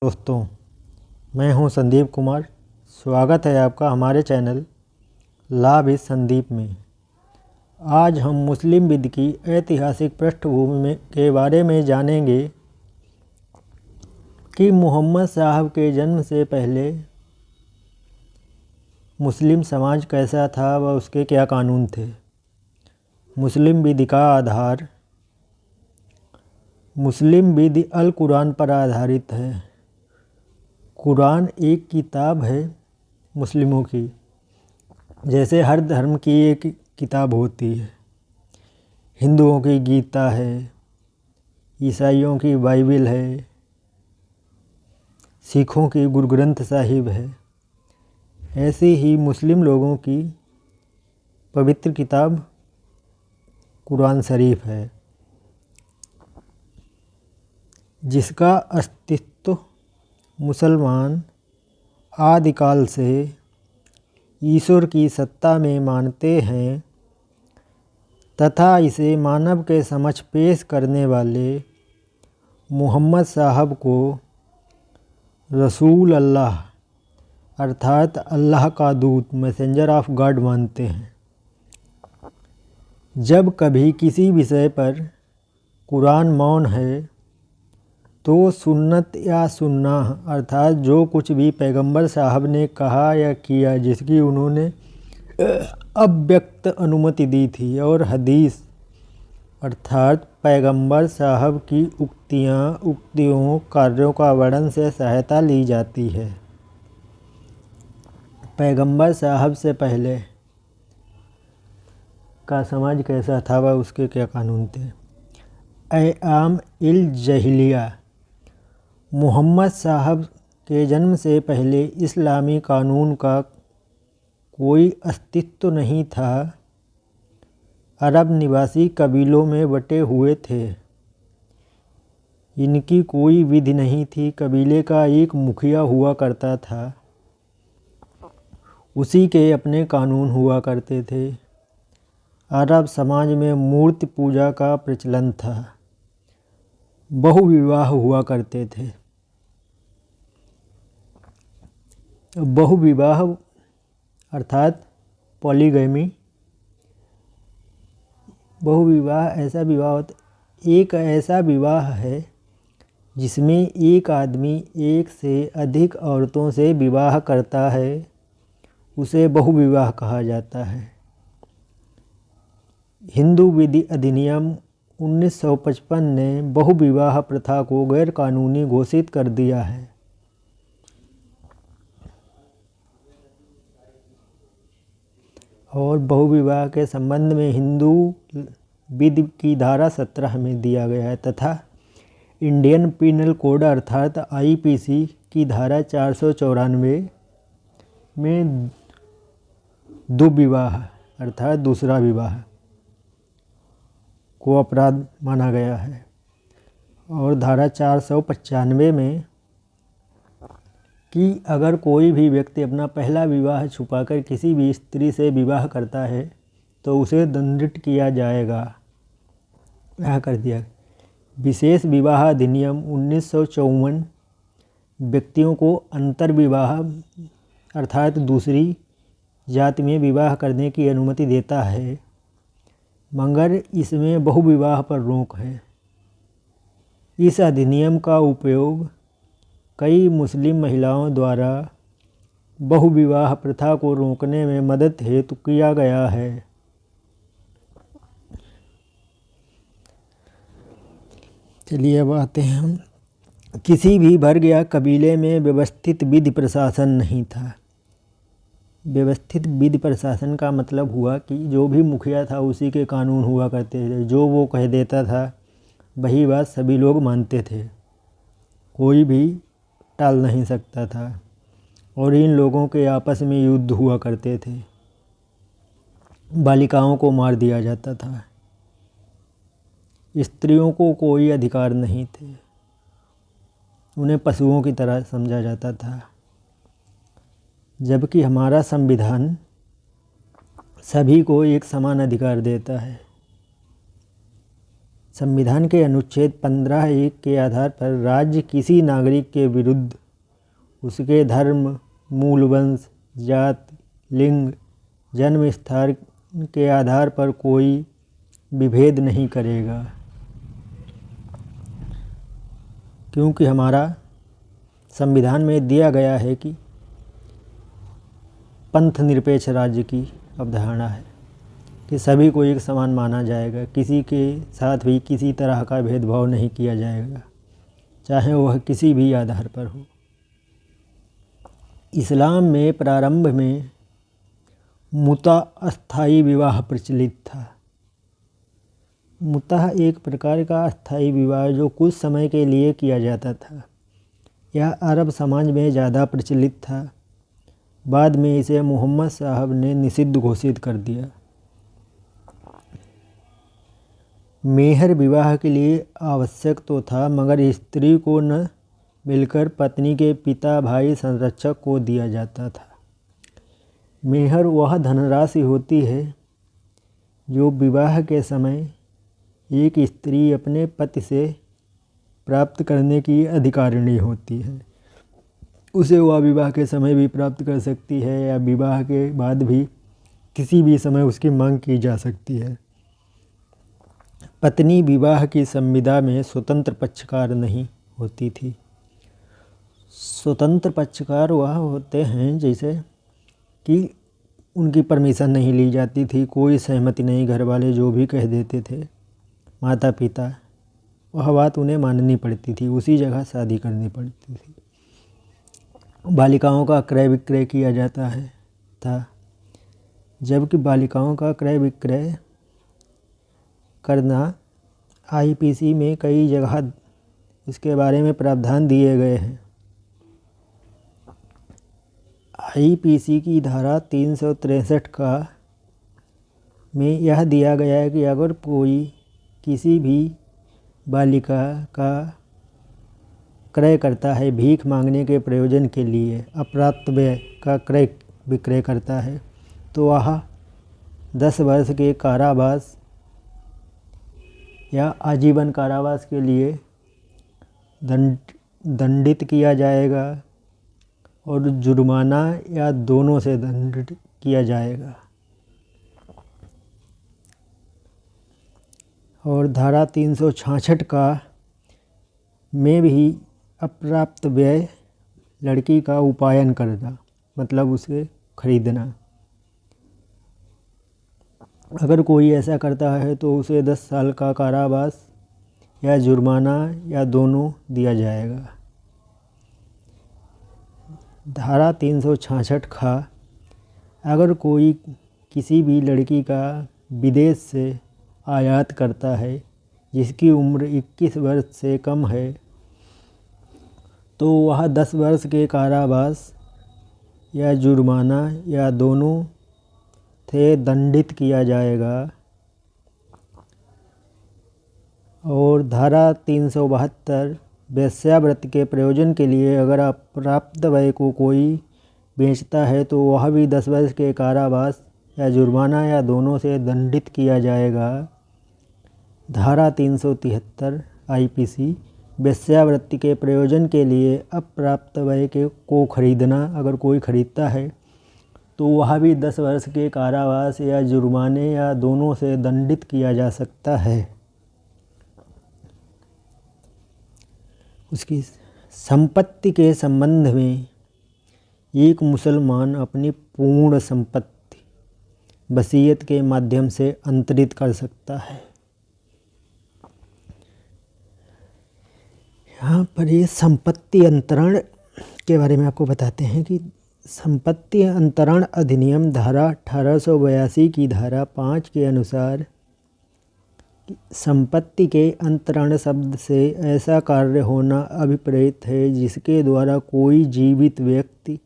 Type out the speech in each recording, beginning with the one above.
दोस्तों, मैं हूं संदीप कुमार। स्वागत है आपका हमारे चैनल लॉ विद संदीप में। आज हम मुस्लिम विद की ऐतिहासिक पृष्ठभूमि के बारे में जानेंगे कि मोहम्मद साहब के जन्म से पहले मुस्लिम समाज कैसा था व उसके क्या कानून थे। मुस्लिम विद का आधार मुस्लिम विद अल कुरान पर आधारित है। कुरान एक किताब है मुस्लिमों की, जैसे हर धर्म की एक किताब होती है। हिंदुओं की गीता है, ईसाइयों की बाइबिल है, सिखों की गुरु ग्रंथ साहिब है। ऐसे ही मुस्लिम लोगों की पवित्र किताब कुरान शरीफ है, जिसका अस्तित्व मुसलमान आदिकाल से ईश्वर की सत्ता में मानते हैं तथा इसे मानव के समक्ष पेश करने वाले मोहम्मद साहब को रसूल अल्लाह अर्थात अल्लाह का दूत, मैसेंजर ऑफ गॉड मानते हैं। जब कभी किसी विषय पर कुरान मौन है तो सुन्नत या सुन्नाह अर्थात जो कुछ भी पैगंबर साहब ने कहा या किया जिसकी उन्होंने अव्यक्त अनुमति दी थी, और हदीस अर्थात पैगंबर साहब की उक्तियों कार्यों का वर्णन से सहायता ली जाती है। पैगंबर साहब से पहले का समाज कैसा था व उसके क्या कानून थे। अय्याम इल जहिलिया मोहम्मद साहब के जन्म से पहले इस्लामी कानून का कोई अस्तित्व नहीं था। अरब निवासी कबीलों में बटे हुए थे। इनकी कोई विधि नहीं थी। कबीले का एक मुखिया हुआ करता था, उसी के अपने कानून हुआ करते थे। अरब समाज में मूर्ति पूजा का प्रचलन था। बहुविवाह हुआ करते थे। बहुविवाह अर्थात पॉलीगैमी। बहुविवाह ऐसा विवाह होता, एक ऐसा विवाह है जिसमें एक आदमी एक से अधिक औरतों से विवाह करता है, उसे बहुविवाह कहा जाता है। हिंदू विधि अधिनियम 1955 ने बहुविवाह प्रथा को गैर कानूनी घोषित कर दिया है। और बहुविवाह के संबंध में हिंदू विधि की धारा 17 में दिया गया है तथा इंडियन पीनल कोड अर्थात आईपीसी की धारा 494 में दुविवाह अर्थात दूसरा विवाह को अपराध माना गया है। और धारा 495 में कि अगर कोई भी व्यक्ति अपना पहला विवाह छुपाकर किसी भी स्त्री से विवाह करता है तो उसे दंडित किया जाएगा। यह कर दिया। विशेष विवाह अधिनियम 1954 व्यक्तियों को अंतर्विवाह अर्थात दूसरी जाति में विवाह करने की अनुमति देता है, मगर इसमें बहुविवाह पर रोक है। इस अधिनियम का उपयोग कई मुस्लिम महिलाओं द्वारा बहुविवाह प्रथा को रोकने में मदद हेतु किया गया है। चलिए अब आते हैं हम। किसी भी वर्ग या कबीले में व्यवस्थित विधि प्रशासन नहीं था। व्यवस्थित विधि प्रशासन का मतलब हुआ कि जो भी मुखिया था उसी के कानून हुआ करते थे। जो वो कह देता था वही बात सभी लोग मानते थे, कोई भी टाल नहीं सकता था। और इन लोगों के आपस में युद्ध हुआ करते थे। बालिकाओं को मार दिया जाता था। स्त्रियों को कोई अधिकार नहीं थे। उन्हें पशुओं की तरह समझा जाता था। जबकि हमारा संविधान सभी को एक समान अधिकार देता है। संविधान के अनुच्छेद 15(1) के आधार पर राज्य किसी नागरिक के विरुद्ध उसके धर्म, मूल वंश, जाति, लिंग, जन्म स्थान के आधार पर कोई विभेद नहीं करेगा, क्योंकि हमारा संविधान में दिया गया है कि पंथ निरपेक्ष राज्य की अवधारणा है कि सभी को एक समान माना जाएगा, किसी के साथ भी किसी तरह का भेदभाव नहीं किया जाएगा, चाहे वह किसी भी आधार पर हो। इस्लाम में प्रारंभ में मुता अस्थाई विवाह प्रचलित था। मुता एक प्रकार का अस्थाई विवाह जो कुछ समय के लिए किया जाता था। यह अरब समाज में ज़्यादा प्रचलित था। बाद में इसे मोहम्मद साहब ने निषिद्ध घोषित कर दिया। मेहर विवाह के लिए आवश्यक तो था, मगर स्त्री को न मिलकर पत्नी के पिता, भाई, संरक्षक को दिया जाता था। मेहर वह धनराशि होती है जो विवाह के समय एक स्त्री अपने पति से प्राप्त करने की अधिकारिणी होती है। उसे वह विवाह के समय भी प्राप्त कर सकती है या विवाह के बाद भी किसी भी समय उसकी मांग की जा सकती है। पत्नी विवाह की संविदा में स्वतंत्र पक्षकार नहीं होती थी। स्वतंत्र पक्षकार वह होते हैं जैसे कि उनकी परमिशन नहीं ली जाती थी, कोई सहमति नहीं, घर वाले जो भी कह देते थे, माता पिता, वह बात उन्हें माननी पड़ती थी, उसी जगह शादी करनी पड़ती थी। बालिकाओं का क्रय विक्रय किया जाता है था, जबकि बालिकाओं का क्रय विक्रय करना आईपीसी में कई जगह इसके बारे में प्रावधान दिए गए हैं। आईपीसी की धारा 363 का में यह दिया गया है कि अगर कोई किसी भी बालिका का क्रय करता है, भीख मांगने के प्रयोजन के लिए अप्राप्त व्यय का क्रय विक्रय करता है, तो वह 10 वर्ष के कारावास या आजीवन कारावास के लिए दंडित किया जाएगा और जुर्माना या दोनों से दंडित किया जाएगा। और धारा 366 का में भी अप्राप्त व्यय लड़की का उपायन करना, मतलब उसे खरीदना, अगर कोई ऐसा करता है तो उसे 10 साल का कारावास या जुर्माना या दोनों दिया जाएगा। धारा 366 का अगर कोई किसी भी लड़की का विदेश से आयात करता है जिसकी उम्र 21 वर्ष से कम है, तो वह 10 वर्ष के कारावास या जुर्माना या दोनों से दंडित किया जाएगा। और धारा 372 वेश्यावृत्ति के प्रयोजन के लिए अगर अप्राप्त व्यय को कोई बेचता है तो वह भी 10 वर्ष के कारावास या जुर्माना या दोनों से दंडित किया जाएगा। धारा 373 आईपीसी वेश्यावृत्ति के प्रयोजन के लिए अप्राप्त व्यय को खरीदना, अगर कोई खरीदता है तो वह भी 10 वर्ष के कारावास या जुर्माने या दोनों से दंडित किया जा सकता है। उसकी संपत्ति के संबंध में एक मुसलमान अपनी पूर्ण संपत्ति वसीयत के माध्यम से अंतरित कर सकता है। यहाँ पर ये संपत्ति अंतरण के बारे में आपको बताते हैं कि संपत्ति अंतरण अधिनियम धारा 1882 की धारा 5 के अनुसार संपत्ति के अंतरण शब्द से ऐसा कार्य होना अभिप्रेत है जिसके द्वारा कोई जीवित व्यक्ति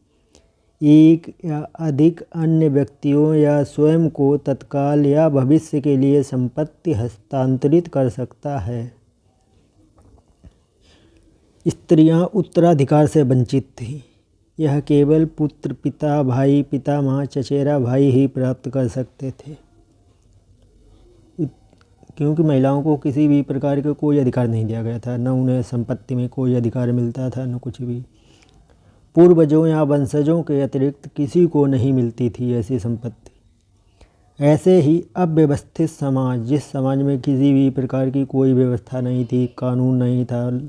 एक या अधिक अन्य व्यक्तियों या स्वयं को तत्काल या भविष्य के लिए संपत्ति हस्तांतरित कर सकता है। स्त्रियां उत्तराधिकार से वंचित थीं। यह केवल पुत्र, पिता, भाई, पितामह, चचेरा भाई ही प्राप्त कर सकते थे। क्योंकि महिलाओं को किसी भी प्रकार का कोई अधिकार नहीं दिया गया था, न उन्हें संपत्ति में कोई अधिकार मिलता था, न कुछ भी। पूर्वजों या वंशजों के अतिरिक्त किसी को नहीं मिलती थी ऐसी संपत्ति। ऐसे ही अव्यवस्थित समाज, जिस समाज में किसी भी प्रकार की कोई व्यवस्था नहीं थी, कानून नहीं था,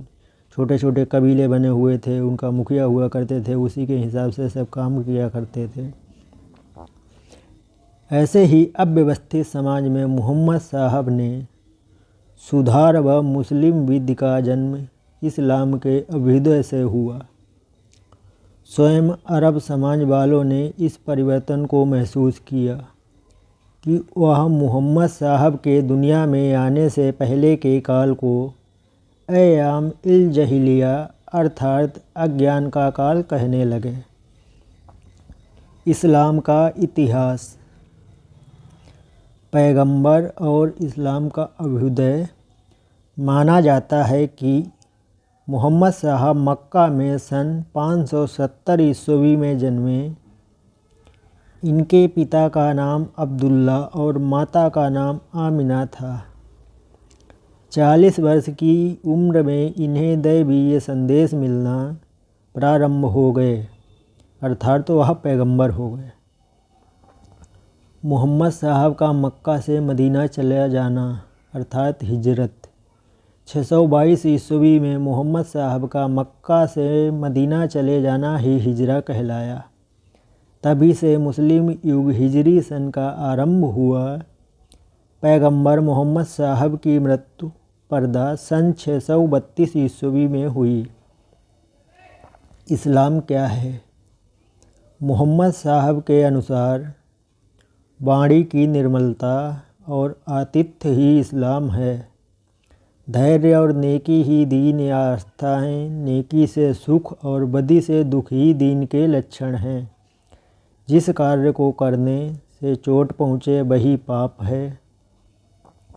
छोटे छोटे कबीले बने हुए थे, उनका मुखिया हुआ करते थे, उसी के हिसाब से सब काम किया करते थे। ऐसे ही अव्यवस्थित समाज में मोहम्मद साहब ने सुधार व मुस्लिम विधि का जन्म इस्लाम के अभ्युदय से हुआ। स्वयं अरब समाज वालों ने इस परिवर्तन को महसूस किया कि वह मोहम्मद साहब के दुनिया में आने से पहले के काल को अयाम इल जहिलिया अर्थात अज्ञान का काल कहने लगे। इस्लाम का इतिहास। पैगंबर और इस्लाम का अभ्युदय। माना जाता है कि मोहम्मद साहब मक्का में सन 570 ईस्वी में जन्मे। इनके पिता का नाम अब्दुल्ला और माता का नाम आमिना था। 40 वर्ष की उम्र में इन्हें दैवीय संदेश मिलना प्रारंभ हो गए, अर्थात तो वह पैगंबर हो गए। मोहम्मद साहब का मक्का से मदीना चला जाना अर्थात हिजरत। 622 ईस्वी में मोहम्मद साहब का मक्का से मदीना चले जाना ही हिजरा कहलाया। तभी से मुस्लिम युग हिजरी सन का आरंभ हुआ। पैगंबर मोहम्मद साहब की मृत्यु पर्दा सन 632 ईस्वी में हुई। इस्लाम क्या है? मोहम्मद साहब के अनुसार वाणी की निर्मलता और आतिथ्य ही इस्लाम है। धैर्य और नेकी ही दीन या आस्था हैं। नेकी से सुख और बदी से दुख ही दीन के लक्षण हैं। जिस कार्य को करने से चोट पहुँचे वही पाप है।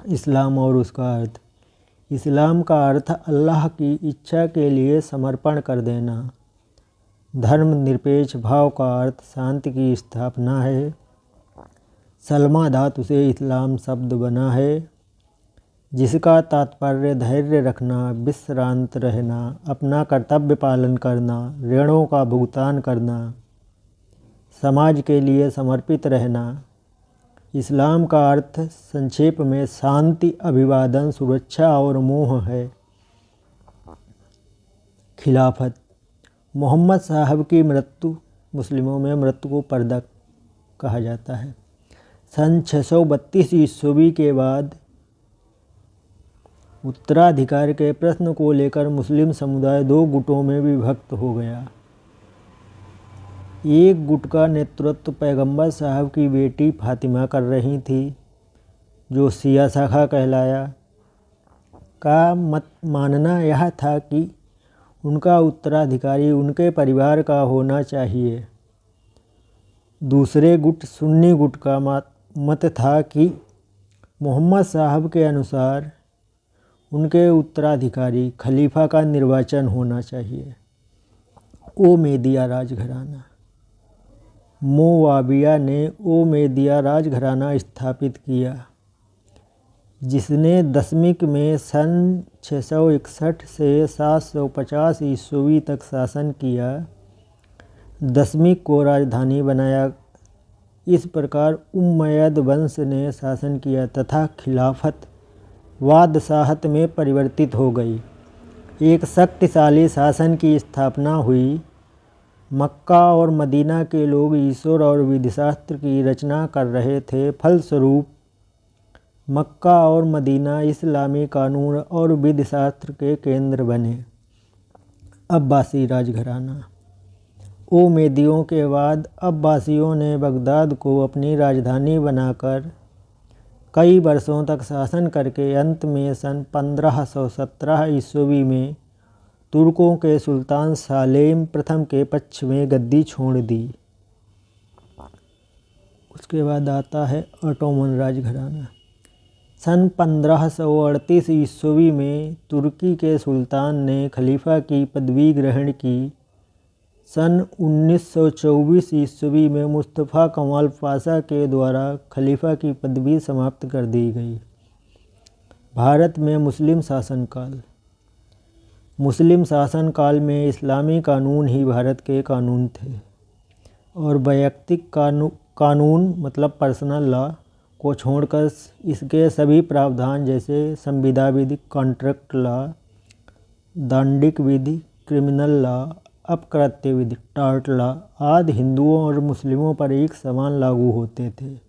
इस्लाम और उसका अर्थ। इस्लाम का अर्थ अल्लाह की इच्छा के लिए समर्पण कर देना। धर्मनिरपेक्ष भाव का अर्थ शांति की स्थापना है। सलमा धातु से इस्लाम शब्द बना है, जिसका तात्पर्य धैर्य रखना, विश्रांत रहना, अपना कर्तव्य पालन करना, ऋणों का भुगतान करना, समाज के लिए समर्पित रहना। इस्लाम का अर्थ संक्षेप में शांति, अभिवादन, सुरक्षा और मोह है। खिलाफत। मोहम्मद साहब की मृत्यु, मुस्लिमों में मृत्यु को पर्दा कहा जाता है। सन 632 ईस्वी के बाद उत्तराधिकार के प्रश्न को लेकर मुस्लिम समुदाय दो गुटों में विभक्त हो गया। एक गुट का नेतृत्व पैगंबर साहब की बेटी फातिमा कर रही थी, जो शिया शाखा कहलाया। का मानना यह था कि उनका उत्तराधिकारी उनके परिवार का होना चाहिए। दूसरे गुट सुन्नी गुट का मत था कि मोहम्मद साहब के अनुसार उनके उत्तराधिकारी खलीफा का निर्वाचन होना चाहिए। ओमेदिया राजघराना। मोआविया ने ओमेदिया राजघराना स्थापित किया, जिसने दशमिक में सन 661 से 750 ईस्वी तक शासन किया। दशमिक को राजधानी बनाया। इस प्रकार उम्मयद वंश ने शासन किया तथा खिलाफत बादशाहत में परिवर्तित हो गई। एक शक्तिशाली शासन की स्थापना हुई। मक्का और मदीना के लोग ईश्वर और विधिशास्त्र की रचना कर रहे थे। फलस्वरूप मक्का और मदीना इस्लामी कानून और विधिशास्त्र के केंद्र बने। अब्बासी राजघराना। ओमेदियों के बाद अब्बासियों ने बगदाद को अपनी राजधानी बनाकर कई वर्षों तक शासन करके अंत में सन 1517 ईस्वी में तुर्कों के सुल्तान सालेम प्रथम के पक्ष में गद्दी छोड़ दी। उसके बाद आता है ऑटोमन राजघराना। सन 1538 ईस्वी में तुर्की के सुल्तान ने खलीफा की पदवी ग्रहण की। सन 1924 ईस्वी में मुस्तफ़ा कमाल पाशा के द्वारा खलीफा की पदवी समाप्त कर दी गई। भारत में मुस्लिम शासनकाल। मुस्लिम शासनकाल में इस्लामी कानून ही भारत के कानून थे और वैयक्तिक कानून मतलब पर्सनल लॉ को छोड़कर इसके सभी प्रावधान जैसे संविदा विधि, कॉन्ट्रैक्ट लॉ, दंडिक विधि, क्रिमिनल लॉ, अपकृत्य विधि, टॉर्ट लॉ आदि हिंदुओं और मुस्लिमों पर एक समान लागू होते थे।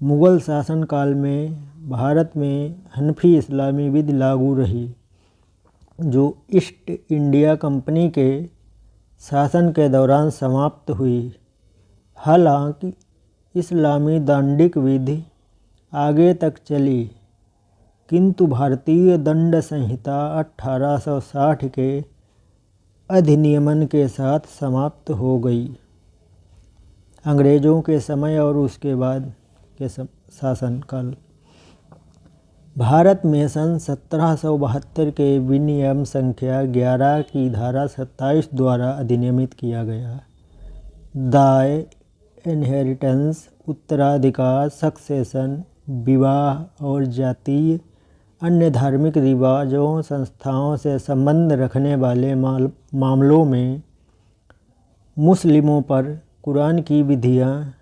मुग़ल शासनकाल में भारत में हनफी इस्लामी विधि लागू रही, जो ईस्ट इंडिया कंपनी के शासन के दौरान समाप्त हुई। हालांकि इस्लामी दंडिक विधि आगे तक चली, किंतु भारतीय दंड संहिता 1860 के अधिनियमन के साथ समाप्त हो गई। अंग्रेज़ों के समय और उसके बाद के शासनकाल। भारत में सन 1772 के विनियम संख्या 11 की धारा 27 द्वारा अधिनियमित किया गया। दाय, इनहेरिटेंस, उत्तराधिकार, सक्सेशन, विवाह और जातीय अन्य धार्मिक रिवाजों संस्थाओं से संबंध रखने वाले मामलों में मुस्लिमों पर कुरान की विधियाँ,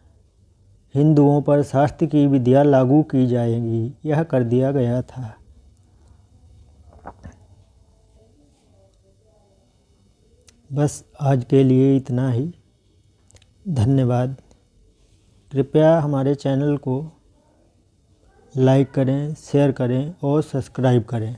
हिंदुओं पर शास्त्र की विधियाँ लागू की जाएंगी, यह कर दिया गया था। बस आज के लिए इतना ही। धन्यवाद। कृपया हमारे चैनल को लाइक करें, शेयर करें और सब्सक्राइब करें।